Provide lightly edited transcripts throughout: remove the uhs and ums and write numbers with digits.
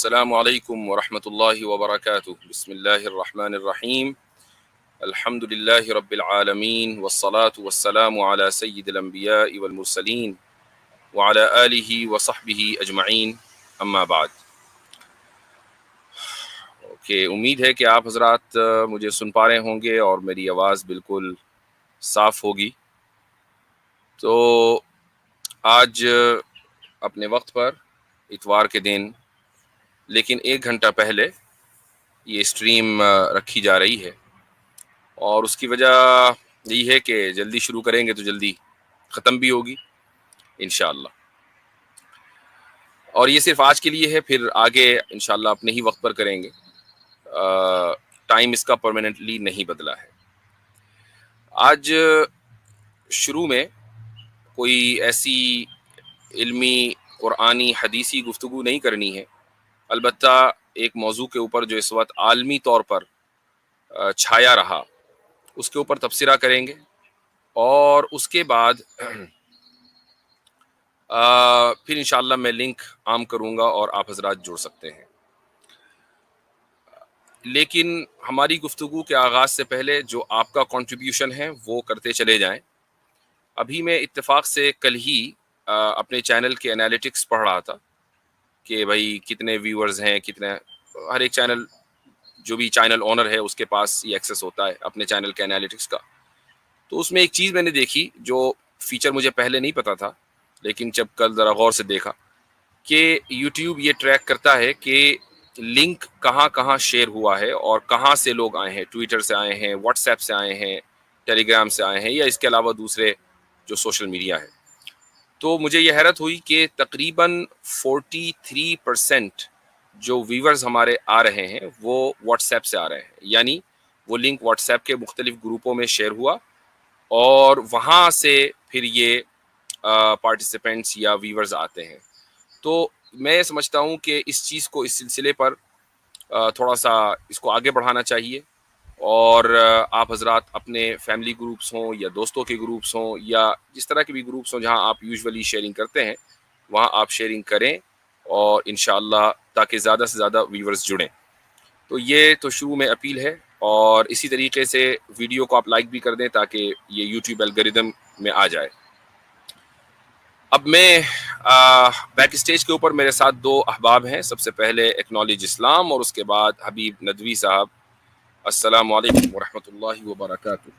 अस्सलामु अलैकुम व रहमतुल्लाहि व बरकातुहू। बिस्मिल्लाहिर रहमानिर रहीम। अल्हम्दुलिल्लाहि रब्बिल आलमीन वस्सलातु वस्सलामु अला सय्यिदिल अंबियाइ वल मुरसलीन व अला आलिहि व सहबिहि अजमईन, अम्मा बाद। ओके, उम्मीद है कि आप हजरात मुझे सुन पा रहे होंगे और मेरी आवाज़ बिल्कुल साफ़ होगी। तो आज अपने वक्त पर इतवार के दिन, लेकिन 1 घंटा पहले ये स्ट्रीम रखी जा रही है और उसकी वजह यही है कि जल्दी शुरू करेंगे तो जल्दी ख़त्म भी होगी इंशाअल्लाह। और ये सिर्फ आज के लिए है, फिर आगे इंशाअल्लाह अपने ही वक्त पर करेंगे। टाइम इसका परमानेंटली नहीं बदला है। आज शुरू में कोई ऐसी इल्मी कुरानी हदीसी गुफ्तगू नहीं करनी है, अलबत्ता एक मौजू के ऊपर जो इस वक्त आलमी तौर पर छाया रहा उसके ऊपर तबसरा करेंगे और उसके बाद फिर इंशाअल्लाह मैं लिंक आम करूँगा और आप हजरात जुड़ सकते हैं। लेकिन हमारी गुफ्तगू के आगाज़ से पहले जो आपका कंट्रीब्यूशन है वो करते चले जाएं। अभी मैं इत्तेफाक से कल ही अपने चैनल के एनालिटिक्स पढ़ रहा था कि भाई कितने व्यूअर्स हैं, कितने। हर एक चैनल, जो भी चैनल ओनर है उसके पास ये एक्सेस होता है अपने चैनल के एनालिटिक्स का। तो उसमें एक चीज़ मैंने देखी जो फीचर मुझे पहले नहीं पता था, लेकिन जब कल ज़रा गौर से देखा कि यूट्यूब ये ट्रैक करता है कि लिंक कहाँ कहाँ शेयर हुआ है और कहाँ से लोग आए हैं। ट्विटर से आए हैं, व्हाट्सएप से आए हैं, टेलीग्राम से आए हैं, या इसके अलावा दूसरे जो सोशल मीडिया है। तो मुझे ये हैरत हुई कि तकरीबन 43% जो व्यूवर्स हमारे आ रहे हैं वो व्हाट्सएप से आ रहे हैं। यानी वो लिंक व्हाट्सएप के मुख्तलिफ ग्रुपों में शेयर हुआ और वहाँ से फिर ये पार्टिसिपेंट्स या व्यूवर्स आते हैं। तो मैं समझता हूँ कि इस चीज़ को, इस सिलसिले पर थोड़ा सा इसको आगे बढ़ाना चाहिए और आप हजरात अपने फैमिली ग्रुप्स हों या दोस्तों के ग्रुप्स हों या जिस तरह के भी ग्रुप्स हों जहां आप यूजुअली शेयरिंग करते हैं वहां आप शेयरिंग करें और इंशाअल्लाह ताकि ज़्यादा से ज़्यादा व्यूवर्स जुड़ें। तो ये तो शुरू में अपील है और इसी तरीके से वीडियो को आप लाइक भी कर दें ताकि ये यूट्यूब एल्गोरिदम में आ जाए। अब मैं बैक स्टेज के ऊपर मेरे साथ 2 अहबाब हैं। सबसे पहले एक्नॉलेज इस्लाम और उसके बाद हबीब नदवी साहब। अस्सलाम वालेकुम व रहमतुल्लाहि व बरकातुहू।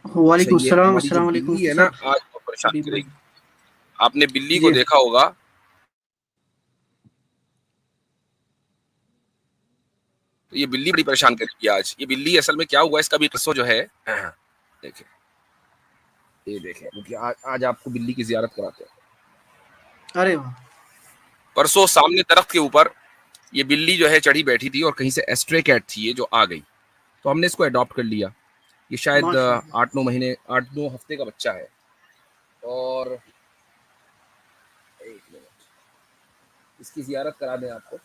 अच्छा, वालेकुम ये सलाम, हमारी जो अस्सलाम वालेकुम बिल्ली है ना, सब आज तो परेशान हबीब भाई। करेगी। आपने बिल्ली को जी देखा होगा, तो ये बिल्ली बड़ी परेशान करेगी आज। ये बिल्ली असल में क्या हुआ, इसका भी किस्सा जो है, देखें, ये देखें, क्योंकि आज आपको बिल्ली की जियारत कराते हैं। अरे वाह, परसों सामने दरख्त के ऊपर ये बिल्ली जो है चढ़ी बैठी थी और कहीं से एस्ट्रे कैट थी ये जो आ गई, तो हमने इसको अडॉप्ट कर लिया। ये शायद माशाल्लाह। 8-9 महीने, 8-9 हफ्ते का बच्चा है। और एक मिनट, इसकी जियारत करा दें आपको।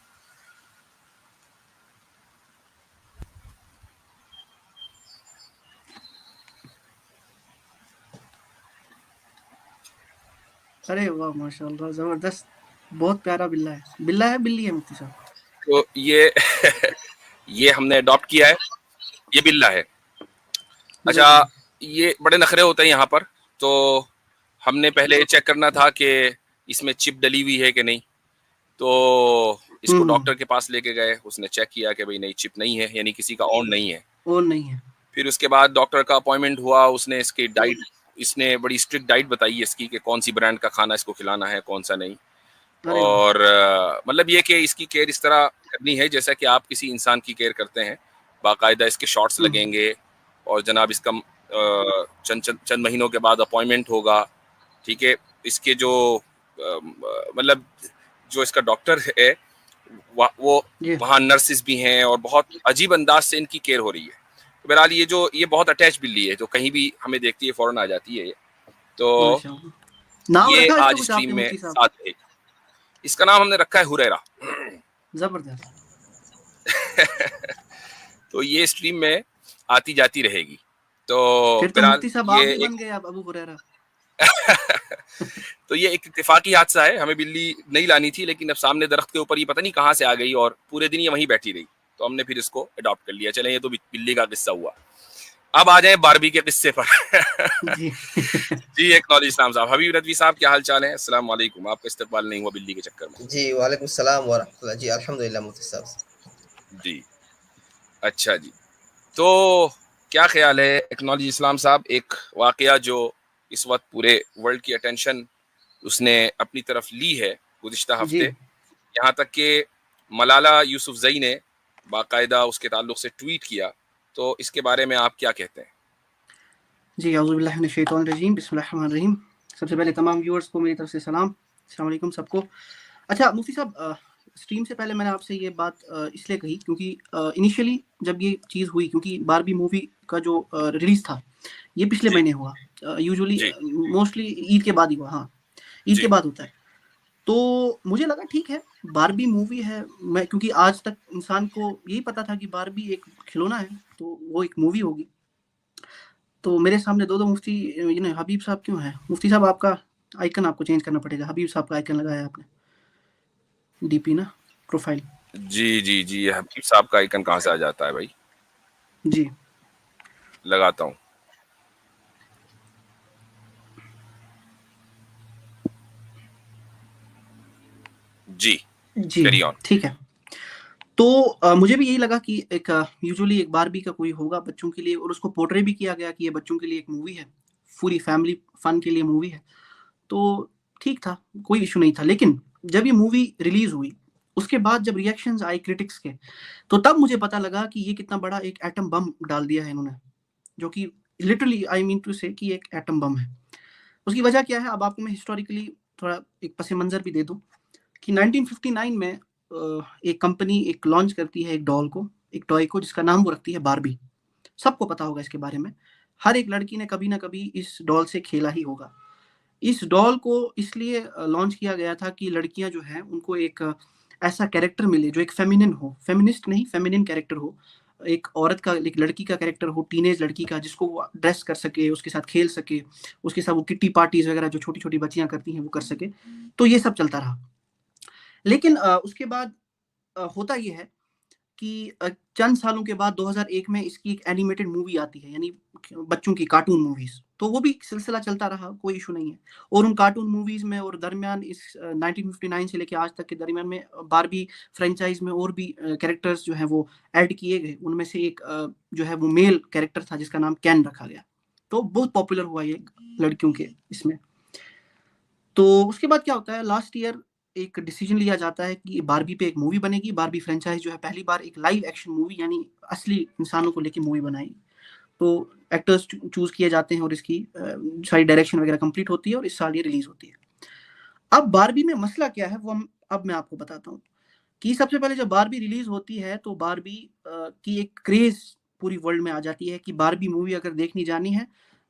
अरे वाह, माशाल्लाह, जबरदस्त। बहुत प्यारा बिल्ला है। बिल्ला है, बिल्ली है मुफ्ती साहब? तो ये ये हमने अडॉप्ट किया है, ये बिल्ला है। अच्छा, जबरदस्त। ये बड़े नखरे होते हैं यहाँ पर, तो हमने पहले ये चेक करना था कि इसमें चिप डली हुई है कि नहीं। तो इसको डॉक्टर के पास लेके गए, उसने चेक किया कि भाई नहीं, चिप नहीं है, यानी किसी का ऑन नहीं है। वो नहीं है। फिर उसके बाद डॉक्टर का अपॉइंटमेंट हुआ, उसने इसकी डाइट, इसने बड़ी स्ट्रिक्ट डाइट बताई है इसकी कि कौन सी ब्रांड का खाना इसको खिलाना है, कौन सा नहीं। अरे वाह। और मतलब ये कि इसकी केयर इस तरह करनी है जैसा कि आप किसी इंसान की केयर करते हैं। बाकायदा इसके शॉट्स लगेंगे और जनाब इसका चंद महीनों के बाद अपॉइंटमेंट होगा। ठीक है, इसके जो मतलब जो इसका डॉक्टर है वो जी वहाँ नर्सिस भी हैं और बहुत अजीब अंदाज से इनकी केयर हो रही है। तो बहरहाल ये बहुत अटैच बिल्ली है, जो कहीं भी हमें देखती है फौरन आ जाती है ये। तो माशाल्लाह। नाम ये रखा इसका आज कुछ स्ट्रीम आपने में मुफ्ती साहब? साथ है। इसका नाम हमने रखा है हुरैरा। जबरदस्त। तो ये स्ट्रीम में आती जाती रहेगी। तो फिर तो बहरहाल मुफ्ती साहब आप ये भी एक, बन गए अब अबू हुरैरा। तो ये एक इत्तेफाकी हादसा है, हमें बिल्ली नहीं लानी थी, लेकिन अब सामने दरख्त के ऊपर ही पता नहीं कहाँ से आ गई और पूरे दिन ये वहीं बैठी रही, तो हमने फिर इसको अडॉप्ट कर लिया। चलें, ये तो बिल्ली का किस्सा हुआ। अब आ जाए बारबी के किस्से पर। जी। जी, एक्नॉलेज इस्लाम साहब। हबीब नदवी साहब, क्या हाल चाल है? अस्सलाम वालेकुम। आपका इस्तेकबाल नहीं हुआ बिल्ली के चक्कर में। जी वालेकुम सलाम व रहमतुल्लाह। जी अल्हम्दुलिल्लाह मुफ्ती साहब। जी, अच्छा जी। तो क्या ख्याल है एक्नॉलेज इस्लाम साहब, एक वाकया जो इस वक्त पूरे वर्ल्ड की अटेंशन उसने अपनी तरफ ली है गुज़िश्ता हफ्ते, जी। यहाँ तक कि मलाला यूसुफजई ने बाकायदा उसके ताल्लुक से ट्वीट किया, तो इसके बारे में आप क्या कहते हैं? जी, औज़ु बिल्लाहि मिनश शैतानिर रजीम, बिस्मिल्लाहिर्रहमानिर्रहीम। सबसे पहले तमाम व्यूअर्स को मेरी तरफ से सलाम, अस्सलाम वालेकुम सबको। अच्छा मुफ्ती साहब, स्ट्रीम से पहले मैंने आपसे ये बात इसलिए कही क्योंकि इनिशियली जब ये चीज़ हुई, क्योंकि बारबी मूवी का जो रिलीज़ था, ये पिछले जी, महीने हुआ। यूजुअली जी, मोस्टली ईद के बाद ही हुआ। हाँ, ईद के जी, बाद होता है। तो मुझे लगा ठीक है, बारबी मूवी है, मैं क्योंकि आज तक इंसान को यही पता था कि बारबी एक खिलौना है, तो वो एक मूवी होगी। तो मेरे सामने 2-2 मुफ्ती हबीब साहब क्यों हैं? मुफ्ती साहब आपका आइकन आपको चेंज करना पड़ेगा, हबीब साहब का आइकन लगाया है आपने, डीपी ना, प्रोफाइल। जी, जी, जी, हबीब साहब का आइकन कहाँ से आ जाता है भाई? जी। लगाता हूँ। जी, जी, कैरी ऑन। ठीक है। तो मुझे भी यही लगा कि एक यूजुअली एक बारबी का कोई होगा बच्चों के लिए, और उसको पोर्ट्रे भी किया गया कि ये बच्चों के लिए एक मूवी है, पूरी फैमिली फन के लिए मूवी है। तो ठीक था, कोई इश्यू नहीं था। लेकिन जब ये मूवी रिलीज़ हुई, उसके बाद जब रिएक्शंस आए क्रिटिक्स के, तो तब मुझे पता लगा कि ये कितना बड़ा एक एटम बम डाल दिया है इन्होंने, जो कि लिटरली आई मीन टू से कि एक एटम बम है। उसकी वजह क्या है? अब आपको मैं हिस्टोरिकली थोड़ा एक पस मंज़र भी दे दूँ कि 1959 में एक कंपनी एक लॉन्च करती है एक डॉल को, एक टॉय को, जिसका नाम वो रखती है बारबी। सबको पता होगा इसके बारे में। हर एक लड़की ने कभी न कभी इस डॉल से खेला ही होगा। इस डॉल को इसलिए लॉन्च किया गया था कि लड़कियाँ जो हैं उनको एक ऐसा कैरेक्टर मिले जो एक फेमिनिन हो, फेमिनिस्ट नहीं, फेमिनिन कैरेक्टर हो। एक औरत का, एक लड़की का कैरेक्टर हो, टीनेज लड़की का, जिसको वो ड्रेस कर सके, उसके साथ खेल सके, उसके साथ वो किट्टी पार्टीज़ वगैरह जो छोटी-छोटी बच्चियाँ करती हैं वो कर सके। तो ये सब चलता रहा। लेकिन उसके बाद होता ये है कि चंद सालों के बाद 2001 में इसकी एक एनिमेटेड मूवी आती है, यानी बच्चों की कार्टून मूवीज़। तो वो भी सिलसिला चलता रहा, कोई इश्यू नहीं है। और उन कार्टून मूवीज़ में और दरमियान इस 1959 से लेके आज तक के दरमियान में बारबी फ्रैंचाइज़ में और भी कैरेक्टर्स जो हैं वो ऐड किए गए। उनमें से एक जो है वो मेल कैरेक्टर था जिसका नाम केन रखा गया। तो बहुत पॉपुलर हुआ ये लड़कियों के इसमें। तो उसके बाद क्या होता है, लास्ट ईयर एक डिसीजन लिया जाता है कि बारबी पे एक मूवी बनेगी। बारबी फ्रैंचाइज़ जो है पहली बार एक लाइव एक्शन मूवी, यानी असली इंसानों को लेके मूवी बनाएगी। तो एक्टर्स चूज़ किए जाते हैं और इसकी सारी डायरेक्शन वगैरह कंप्लीट होती है और इस साल ये रिलीज़ होती है। अब बारबी में मसला क्या है वो अब मैं आपको बताता हूँ कि सबसे पहले जब बारबी रिलीज़ होती है तो बारबी की एक क्रेज़ पूरी वर्ल्ड में आ जाती है कि बारबी मूवी अगर देखनी जानी है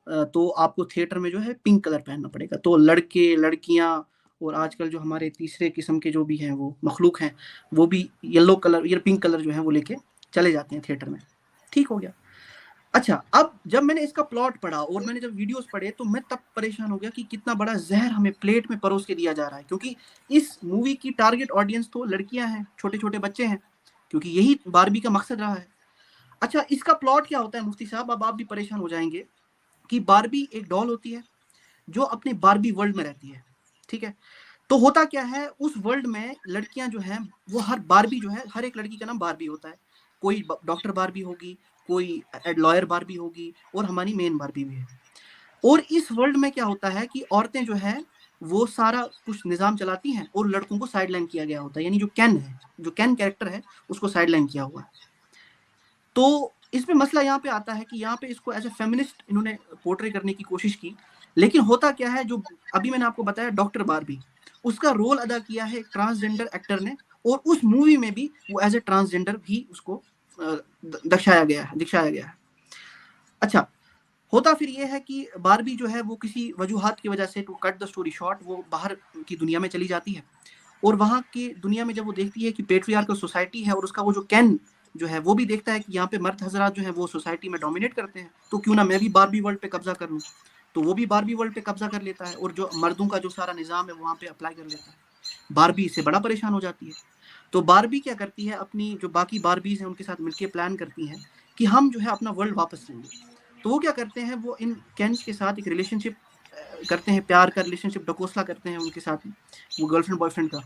तो आपको थिएटर में जो है पिंक कलर पहनना पड़ेगा। तो लड़के, लड़कियाँ और आजकल जो हमारे तीसरे किस्म के जो भी हैं वो मखलूक हैं, वो भी येलो कलर या पिंक कलर जो है वो लेके चले जाते हैं थिएटर में। ठीक हो गया। अच्छा, अब जब मैंने इसका प्लॉट पढ़ा और मैंने जब वीडियोज़ पढ़े तो मैं तब परेशान हो गया कि कितना बड़ा ज़हर हमें प्लेट में परोस के दिया जा रहा है, क्योंकि इस मूवी की टारगेट ऑडियंस तो लड़कियाँ हैं, छोटे-छोटे बच्चे हैं, क्योंकि यही बारबी का मकसद रहा है। अच्छा, इसका प्लॉट क्या होता है मुफ्ती साहब, अब आप भी परेशान हो जाएँगे कि बारबी एक डॉल होती है, जो अपने बारबी वर्ल्ड में रहती है, ठीक है? तो होता क्या है, उस वर्ल्ड में लड़कियां जो हैं वो हर बारबी जो है, हर एक लड़की का नाम बारबी होता है। कोई डॉक्टर बारबी होगी, कोई लॉयर बारबी होगी और हमारी मेन बारबी भी है। और इस वर्ल्ड में क्या होता है कि औरतें जो है वो सारा कुछ निज़ाम चलाती हैं और लड़कों को साइडलाइन किया गया होता है, यानी जो कैन है, जो कैन कैरेक्टर है उसको साइडलाइन किया हुआ है। तो इसमें मसला यहाँ पे आता है कि यहाँ पे इसको एज ए फेमिनिस्ट इन्होंने पोर्ट्रे करने की कोशिश की, लेकिन होता क्या है, जो अभी मैंने आपको बताया डॉक्टर बारबी, उसका रोल अदा किया है एक ट्रांसजेंडर एक्टर ने, और उस मूवी में भी वो एज ए ट्रांसजेंडर भी उसको दिखाया गया है। अच्छा, होता फिर ये है कि बारबी जो है वो किसी वजूहात की वजह से, to cut the story short, वो बाहर की दुनिया में चली जाती है और वहाँ की दुनिया में जब वो देखती है कि पेट्रियार्कल सोसाइटी है और उसका वो जो कैन जो है वो भी देखता है कि यहाँ पे मर्द हजरात जो है वो सोसाइटी में डोमिनेट करते हैं, तो क्यों ना मैं भी बारबी वर्ल्ड पे कब्जा कर लूँ। तो वो भी बारबी वर्ल्ड पे कब्जा कर लेता है और जो मर्दों का जो सारा निज़ाम है वहाँ पे अप्लाई कर लेता है। बारबी इससे बड़ा परेशान हो जाती है। तो बारबी क्या करती है, अपनी जो बाकी बारबीज हैं उनके साथ मिलकर प्लान करती हैं कि हम जो है अपना वर्ल्ड वापस लेंगे। तो वो क्या करते हैं, वो इन केन्स के साथ एक रिलेशनशिप करते हैं, प्यार का रिलेशनशिप ढकोसला करते हैं उनके साथ, वो गर्लफ्रेंड बॉयफ्रेंड का,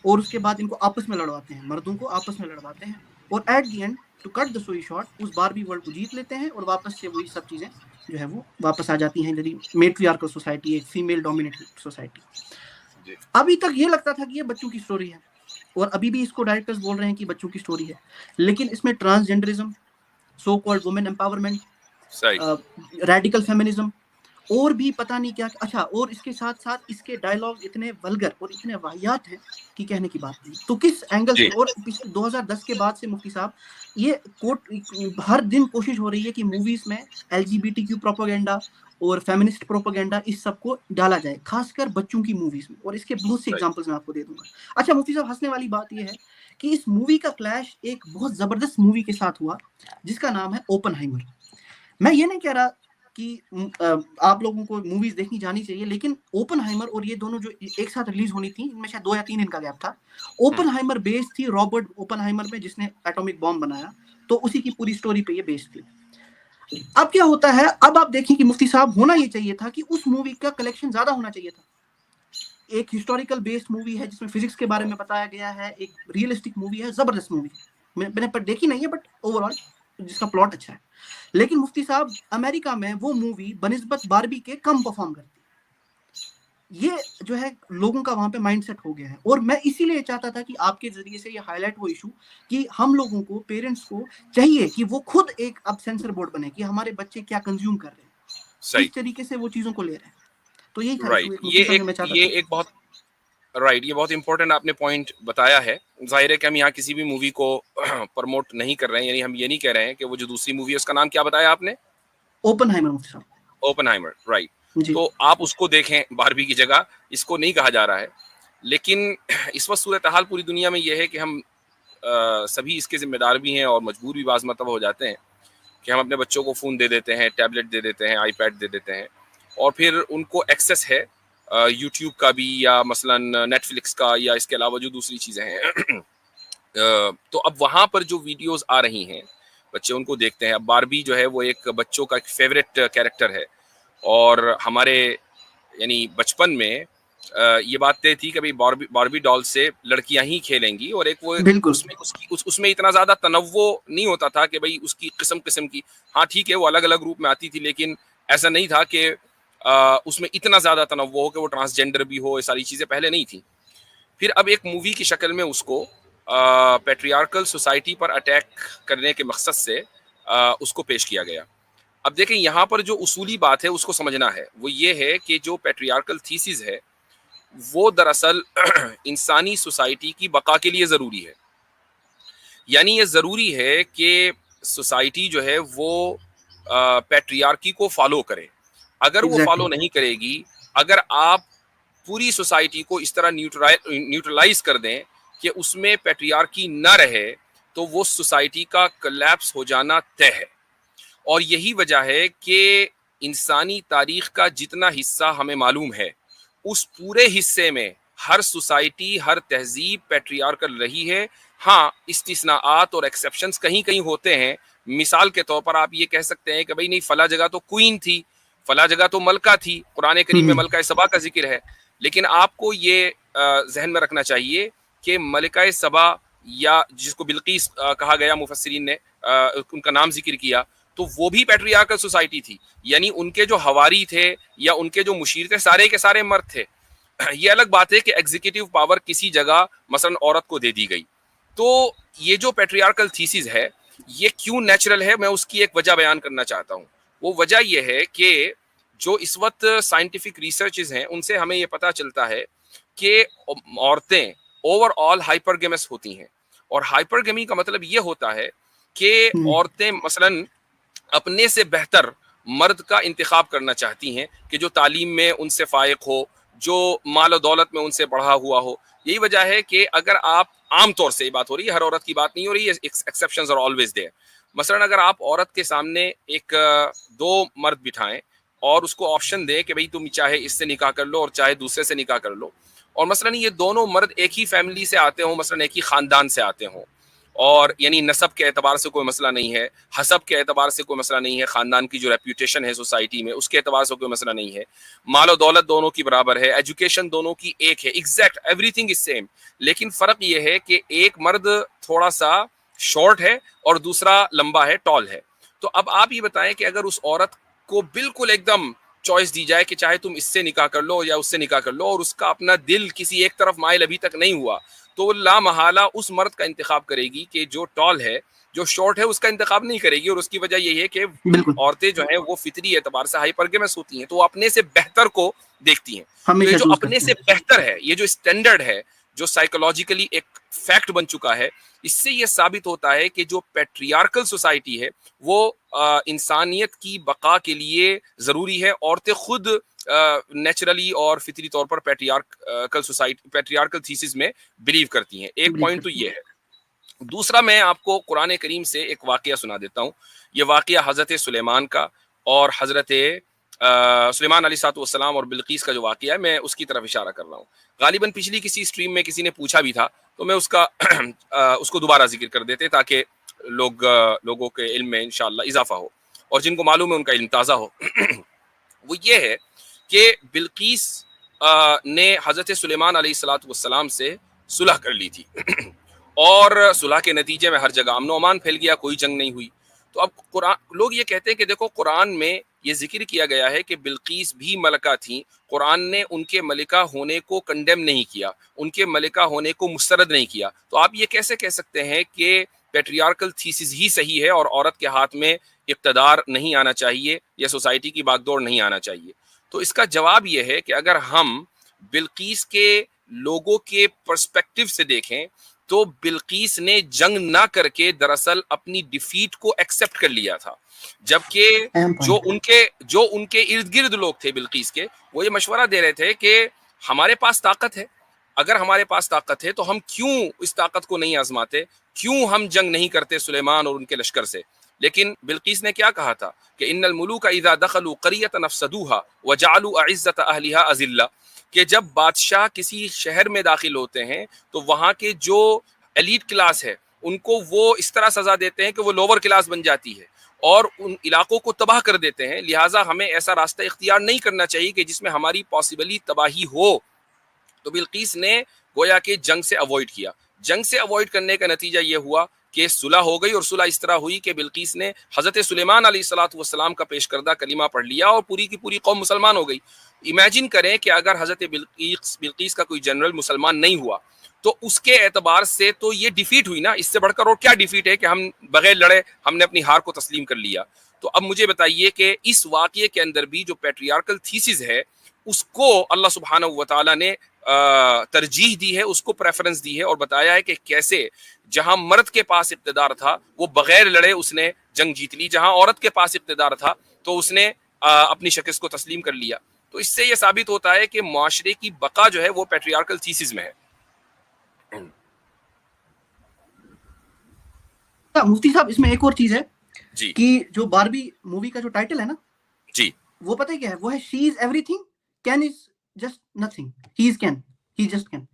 और उसके बाद इनको आपस में लड़वाते हैं, मर्दों को आपस में लड़वाते हैं, और at the end to cut the story short उस बारबी वर्ल्ड को जीत लेते हैं और वापस से वही सब चीज़ें जो है वो वापस आ जाती हैं, यदि मेट्रियार्कल सोसाइटी, एक फीमेल डोमिनेटेड सोसाइटी। अभी तक ये लगता था कि ये बच्चों की स्टोरी है, और अभी भी इसको डायरेक्टर्स बोल रहे हैं कि बच्चों की स्टोरी है, लेकिन इसमें transgenderism, so called women empowerment, radical feminism और भी पता नहीं क्या, अच्छा, और इसके साथ साथ इसके डायलॉग इतने वल्गर और इतने वाहियात हैं कि कहने की बात नहीं। तो किस एंगल से, और 2010 के बाद से मुफ्ती साहब ये कोट हर दिन कोशिश हो रही है कि मूवीज में LGBTQ प्रोपेगेंडा और फेमिनिस्ट प्रोपेगेंडा इस सब को डाला जाए, खासकर बच्चों की मूवीज में, और इसके बहुत से एग्जांपल्स मैं आपको दे दूंगा। अच्छा मुफ्ती साहब, हंसने वाली बात यह है कि इस मूवी का क्लैश एक बहुत जबरदस्त मूवी के साथ हुआ जिसका नाम है ओपनहाइमर। मैं ये नहीं कह रहा कि आप लोगों को मूवीज देखनी जानी चाहिए, लेकिन ओपनहाइमर और ये दोनों जो एक साथ रिलीज होनी थी, इनमें शायद 2 या 3 दिन का गैप था। ओपनहाइमर बेस्ड थी रॉबर्ट ओपनहाइमर में, जिसने एटॉमिक बॉम्ब बनाया, तो उसी की पूरी स्टोरी पे ये बेस्ड थी। अब क्या होता है, अब आप देखें कि मुफ्ती साहब, होना ये चाहिए था कि उस मूवी का कलेक्शन ज्यादा होना चाहिए था। एक हिस्टोरिकल बेस्ड मूवी है जिसमें फिजिक्स के बारे में बताया गया है, एक रियलिस्टिक मूवी है, जबरदस्त मूवी। मैंने पर देखी नहीं है, बट ओवरऑल जिसका प्लॉट अच्छा है। लेकिन मुफ्ती साहब, अमेरिका में वो मूवी बनिस्बत बारबी के कम परफॉर्म करती है। ये जो है लोगों का वहां पे माइंडसेट हो गया है, और मैं इसीलिए चाहता था कि आपके जरिए से ये हाईलाइट हो इशू कि हम लोगों को, पेरेंट्स को चाहिए कि वो खुद एक अब सेंसर बोर्ड बने कि हमारे बच्चे क्या कंज्यूम कर रहे हैं, किस तरीके से वो चीजों को ले रहे हैं। तो यही था ये बहुत इंपॉर्टेंट आपने पॉइंट बताया है। जाहिर है कि हम यहाँ किसी भी मूवी को प्रमोट नहीं कर रहे हैं, यानी हम ये नहीं कह रहे हैं कि वो जो दूसरी मूवी है उसका नाम क्या बताया आपने? ओपनहाइमर। Oppenheimer, right. तो आप उसको देखें बारबी की जगह, इसको नहीं कहा जा रहा है। लेकिन इस वक्त सूरत हाल पूरी दुनिया में यह है कि हम सभी इसके जिम्मेदार भी हैं और मजबूर भी बाज़ मतलब हो जाते हैं कि हम अपने बच्चों को फ़ोन दे देते हैं, टैबलेट दे देते हैं, आईपैड दे देते हैं, और फिर उनको एक्सेस है यूट्यूब का भी, या मसलन नेटफ्लिक्स का, या इसके अलावा जो दूसरी चीज़ें हैं। तो अब वहाँ पर जो वीडियोस आ रही हैं बच्चे उनको देखते हैं। अब बारबी जो है वो एक बच्चों का एक फेवरेट कैरेक्टर है, और हमारे यानी बचपन में ये बात तय थी कि भाई बारबी डॉल से लड़कियां ही खेलेंगी, और एक वो उसमें इतना ज़्यादा तनव्वो नहीं होता था कि भाई उसकी किस्म की, हाँ ठीक है वो अलग अलग रूप में आती थी, लेकिन ऐसा नहीं था कि उसमें इतना ज़्यादा तनव्वो हो कि वो ट्रांसजेंडर भी हो, ये सारी चीज़ें पहले नहीं थी। फिर अब एक मूवी की शक्ल में उसको पैट्रियार्कल सोसाइटी पर अटैक करने के मकसद से उसको पेश किया गया। अब देखें यहाँ पर जो उसूली बात है उसको समझना है, वो ये है कि जो पैट्रियार्कल थीसिस है वो दरअसल इंसानी सोसाइटी की बका के लिए ज़रूरी है। यानी ये ज़रूरी है कि सोसाइटी जो है वो पैट्रियार्की को फॉलो करे। अगर वो फॉलो नहीं करेगी, अगर आप पूरी सोसाइटी को इस तरह न्यूट्रलाइज कर दें कि उसमें पैट्रियार्की न रहे, तो वो सोसाइटी का कोलैप्स हो जाना तय है। और यही वजह है कि इंसानी तारीख का जितना हिस्सा हमें मालूम है, उस पूरे हिस्से में हर सोसाइटी, हर तहजीब पैट्रियार्कल रही है। हाँ, इस्तिस्नाआत और एक्सेप्शंस कहीं कहीं होते हैं। मिसाल के तौर पर आप ये कह सकते हैं कि भाई नहीं, फला जगह तो क्वीन थी, फला जगह तो मलका थी, कुरान करीम में मलका सबा का जिक्र है। लेकिन आपको ये जहन में रखना चाहिए कि मलिका सबा, या जिसको बिल्कीस कहा गया, मुफस्सिरीन ने उनका नाम जिक्र किया, तो वो भी पैट्रियार्कल सोसाइटी थी। यानी उनके जो हवारी थे या उनके जो मुशीर थे, सारे के सारे मर्द थे। ये अलग बात है कि एग्जीक्यूटिव पावर किसी जगह मसलन औरत को दे दी गई। तो ये जो पैट्रियार्कल थीसिस है ये क्यों नेचुरल है, मैं उसकी एक वजह बयान करना चाहता हूँ। वो वजह ये है कि जो इस वक्त साइंटिफिक रिसर्चेस हैं उनसे हमें ये पता चलता है कि औरतें ओवरऑल हाइपरगेमस होती हैं। और हाइपरगेमी का मतलब ये होता है कि औरतें मसलन अपने से बेहतर मर्द का इंतखाब करना चाहती हैं कि जो तालीम में उनसे फायक हो, जो माल और दौलत में उनसे बढ़ा हुआ हो। यही वजह है कि अगर आप, आम तौर से ये बात हो रही है, हर औरत की बात नहीं हो रही है, एक्सेप्शंस आर ऑलवेज देयर। मसलन अगर आप औरत के सामने एक 2 मर्द बिठाएं और उसको ऑप्शन दें कि भाई तुम चाहे इससे निकाह कर लो और चाहे दूसरे से निकाह कर लो, और मसलन ये दोनों मर्द एक ही फैमिली से आते हों, मसलन एक ही ख़ानदान से आते हों, और यानी नसब के एतबार से कोई मसला नहीं है, हसब के एतबार से कोई मसला नहीं है, ख़ानदान की जो रेप्यूटेशन है सोसाइटी में उसके एतबार से कोई मसला नहीं है, मालो दौलत दोनों की बराबर है, एजुकेशन दोनों की एक है, एग्जैक्ट एवरीथिंग इज सेम, लेकिन फ़र्क ये है कि एक मर्द थोड़ा सा शॉर्ट है और दूसरा लंबा है, टॉल है। तो अब आप ये बताएं कि अगर उस औरत को बिल्कुल एकदम चॉइस दी जाए कि चाहे तुम इससे निकाह कर लो या उससे निकाह कर लो, और उसका अपना दिल किसी एक तरफ माइल अभी तक नहीं हुआ, तो ला महाला उस मर्द का इंतखाब करेगी कि जो टॉल है, जो शॉर्ट है उसका इंतखाब नहीं करेगी। और उसकी वजह यही है कि औरतें जो हैं वो फितरी एतबार से हाइपरगेमस होती हैं, तो वो अपने से बेहतर को देखती हैं। तो ये जो अपने से बेहतर है, ये जो स्टैंडर्ड है, जो साइकोलॉजिकली एक फैक्ट बन चुका है, इससे ये साबित होता है कि जो पैट्रियार्कल सोसाइटी है वो इंसानियत की बका के लिए ज़रूरी है। औरतें खुद नेचुरली और फितरी तौर पर पैट्रियार्कल सोसाइटी, पैट्रियार्कल थीसिस में बिलीव करती हैं। एक पॉइंट तो ये है। दूसरा, मैं आपको कुरान करीम से एक वाक़या सुना देता हूँ। ये वाक़या हज़रत सुलेमान का और हज़रत सुलेमान अलैहिस्सलाम और बिल्कीस का जो वाक़या है, मैं उसकी तरफ इशारा कर रहा हूँ। गालिबन पिछली किसी स्ट्रीम में किसी ने पूछा भी था, तो मैं उसका उसको दोबारा जिक्र कर देते ताकि लोगों के इल्म में इंशाअल्लाह इजाफा हो और जिनको मालूम है उनका इल्म ताज़ा हो। वो ये है कि बिल्कीस ने हज़रत सुलेमान अलैहिस्सलाम से सुलह कर ली थी और सुलह के नतीजे में हर जगह अमन व अमान फैल गया, कोई जंग नहीं हुई। तो अब कुरान, लोग ये कहते हैं कि देखो कुरान में ये जिक्र किया गया है कि बिल्कीस भी मलका थी, कुरान ने उनके मलिका होने को कंडेम नहीं किया, उनके मलिका होने को मुस्तरद नहीं किया। तो आप ये कैसे कह सकते हैं कि पैट्रियार्कल थीसिस ही सही है और औरत के हाथ में इक़्तिदार नहीं आना चाहिए या सोसाइटी की बागडोर नहीं आना चाहिए? तो इसका जवाब ये है कि अगर हम बिल्कीस के लोगों के पर्सपेक्टिव से देखें तो बिल्कीस ने जंग ना करके दरअसल अपनी डिफीट को एक्सेप्ट कर लिया था, जबकि जो उनके इर्द गिर्द लोग थे बिल्कीस के, वो ये मशवरा दे रहे थे कि हमारे पास ताकत है, अगर हमारे पास ताकत है तो हम क्यों इस ताकत को नहीं आजमाते, क्यों हम जंग नहीं करते सुलेमान और उनके लश्कर से। लेकिन बिल्कीस ने क्या कहा था कि इन्नल मुलूका इज़ा दखलू क़रियतन अफ़सदूहा व जअलू अइज़्ज़त अहलिहा अज़िल्ला, कि जब बादशाह किसी शहर में दाखिल होते हैं तो वहाँ के जो एलीट क्लास है उनको वो इस तरह सज़ा देते हैं कि वो लोअर क्लास बन जाती है और उन इलाकों को तबाह कर देते हैं। लिहाजा हमें ऐसा रास्ता इख्तियार नहीं करना चाहिए कि जिसमें हमारी पॉसिबली तबाही हो। तो बिल्कीस ने गोया के जंग से अवॉइड किया। जंग से अवॉइड करने का नतीजा ये हुआ कि सुलह हो गई, और सुलह इस तरह हुई कि बिल्कीस ने हज़रत सुलेमान अलैहिस्सलाम का पेश करदा कलीमा पढ़ लिया और पूरी की पूरी कौम मुसलमान हो गई। इमेजिन करें कि अगर हज़रत बिल्कीस का कोई जनरल मुसलमान नहीं हुआ तो उसके एतबार से तो ये डिफीट हुई ना, इससे बढ़कर और क्या डिफीट है कि हम बगैर लड़े हमने अपनी हार को तस्लीम कर लिया। तो अब मुझे बताइए कि इस वाक़ये के अंदर भी जो पैट्रियार्कल थीसिस है उसको अल्लाह सुब्हानहू व तआला ने तरजीह दी है, उसको प्रेफरेंस दी है और बताया है कि कैसे जहां मर्द के पास इक़्तिदार था वो बगैर लड़े उसने जंग जीत ली, जहां औरत के पास इक़्तिदार था तो उसने अपनी शिकस्त को तस्लीम कर लिया। तो इससे ये साबित होता है कि माशरे की बका जो है वो पैट्रियार्कल थीसिस में है। मुफ्ती साहब, इसमें एक और चीज है जी कि जो बारबी मूवी का जो टाइटल है ना जी, वो पता है क्या है? वो है she is everything, can is just nothing, he is can, he just can.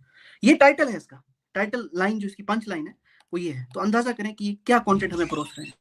ये टाइटल है, इसका टाइटल लाइन जो इसकी पंच लाइन है वो ये है। तो अंदाजा करें कि क्या कंटेंट हमें परोस रहे हैं।